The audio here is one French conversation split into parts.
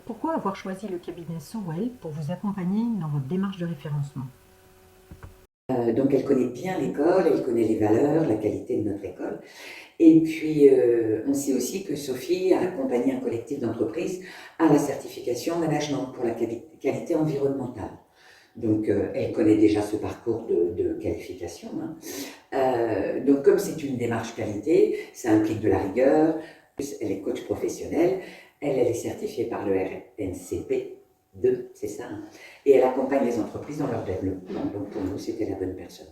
Pourquoi avoir choisi le cabinet Sowell pour vous accompagner dans votre démarche de référencement? Donc elle connaît bien l'école, elle connaît les valeurs, la qualité de notre école. Et puis, on sait aussi que Sophie a accompagné un collectif d'entreprises à la certification management pour la qualité environnementale. Donc, elle connaît déjà ce parcours de qualification, hein. Donc, comme c'est une démarche qualité, ça implique de la rigueur. Elle est coach professionnelle. Elle est certifiée par le RNCP 2, c'est ça, hein. Et elle accompagne les entreprises dans leur développement. Donc, pour nous, c'était la bonne personne.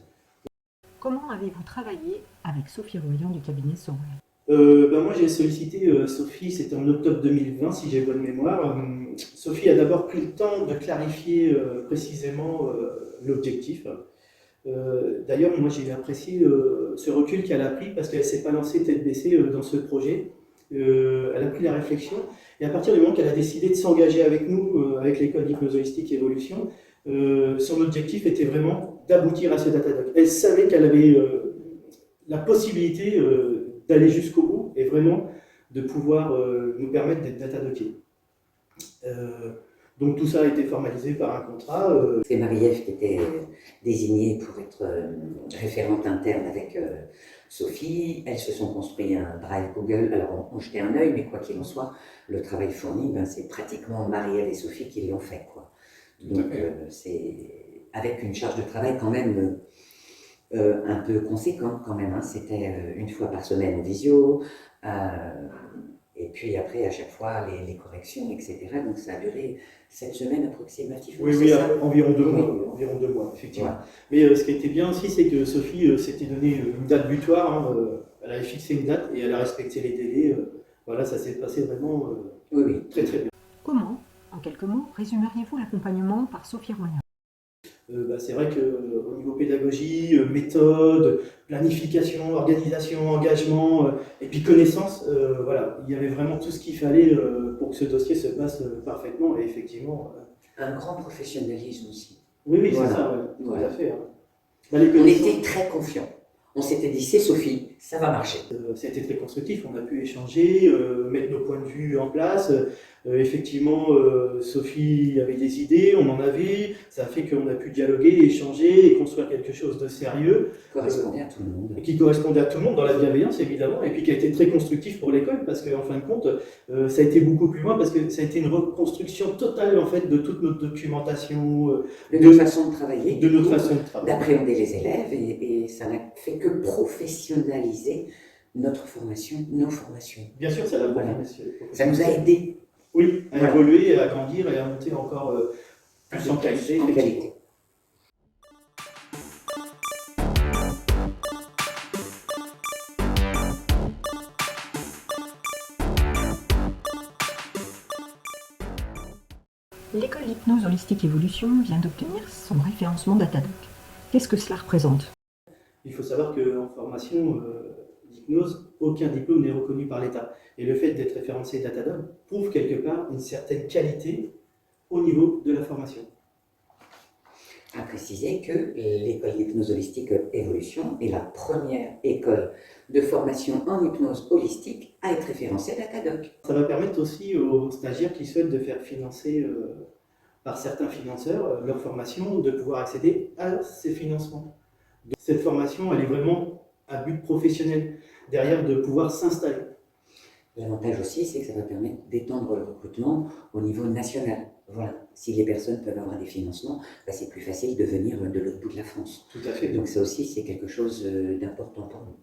Comment avez-vous travaillé avec Sophie Royan du cabinet Sowell? Moi j'ai sollicité Sophie, c'était en octobre 2020 si j'ai bonne mémoire. Sophie a d'abord pris le temps de clarifier précisément l'objectif. D'ailleurs moi j'ai apprécié ce recul qu'elle a pris parce qu'elle ne s'est pas lancée tête baissée dans ce projet. Elle a pris la réflexion et à partir du moment qu'elle a décidé de s'engager avec nous, avec l'école d'hypnose holistique Évolution, son objectif était vraiment d'aboutir à ce Datadoc. Elle savait qu'elle avait la possibilité d'aller jusqu'au bout et vraiment de pouvoir nous permettre d'être datadockés. Donc tout ça a été formalisé par un contrat. C'est Marie-Ève qui était désignée pour être référente interne avec Sophie. Elles se sont construit un drive Google. Alors on jetait un œil, mais quoi qu'il en soit, le travail fourni, c'est pratiquement Marie-Ève et Sophie qui l'ont fait, quoi. Donc c'est avec une charge de travail quand même un peu conséquente quand même, hein. C'était une fois par semaine en visio, et puis après à chaque fois les corrections, etc. Donc ça a duré 7 semaines approximativement. Oui, ça environ 2 mois, oui. environ 2 mois, effectivement. Ouais. Mais ce qui était bien aussi, c'est que Sophie s'était donné une date butoir, hein, elle avait fixé une date et elle a respecté les délais. Voilà, ça s'est passé vraiment Oui. très très bien. Comment, en quelques mots, résumeriez-vous l'accompagnement par Sophie Royan? C'est vrai qu'au niveau pédagogie, méthode, planification, organisation, engagement et puis connaissance, voilà, il y avait vraiment tout ce qu'il fallait pour que ce dossier se passe parfaitement et effectivement. Un grand professionnalisme aussi. Oui, voilà. C'est ça, ouais, voilà. tout à fait. Hein. On était très confiants. On s'était dit, c'est Sophie, ça va marcher. C'était très constructif, on a pu échanger, mettre nos points de vue en place. Effectivement, Sophie avait des idées, on en avait, ça a fait qu'on a pu dialoguer, échanger et construire quelque chose de sérieux. Qui correspondait à tout le monde. Qui correspondait à tout le monde, dans la bienveillance évidemment, et puis qui a été très constructif pour l'école, parce qu'en fin de compte, ça a été beaucoup plus loin, parce que ça a été une reconstruction totale en fait de toute notre documentation, de notre façon de travailler, d'appréhender les élèves, et ça n'a fait que professionnaliser notre formation, nos formations. Bien sûr, ça l'a Ça nous a aidés. Oui, à évoluer, à grandir et à monter encore plus en qualité. L'école d'hypnose holistique Évolution vient d'obtenir son référencement Datadoc. Qu'est-ce que cela représente? Il faut savoir qu'en formation d'hypnose, aucun diplôme n'est reconnu par l'État. Et le fait d'être référencé Datadoc prouve quelque part une certaine qualité au niveau de la formation. À préciser que l'école d'hypnose holistique Évolution est la première école de formation en hypnose holistique à être référencée Datadoc. Ça va permettre aussi aux stagiaires qui souhaitent de faire financer par certains financeurs leur formation, de pouvoir accéder à ces financements. Donc, cette formation, elle est vraiment à but professionnel, derrière de pouvoir s'installer. L'avantage aussi, c'est que ça va permettre d'étendre le recrutement au niveau national. Voilà, si les personnes peuvent avoir des financements, c'est plus facile de venir de l'autre bout de la France. Tout à fait. Donc ça aussi, c'est quelque chose d'important pour nous.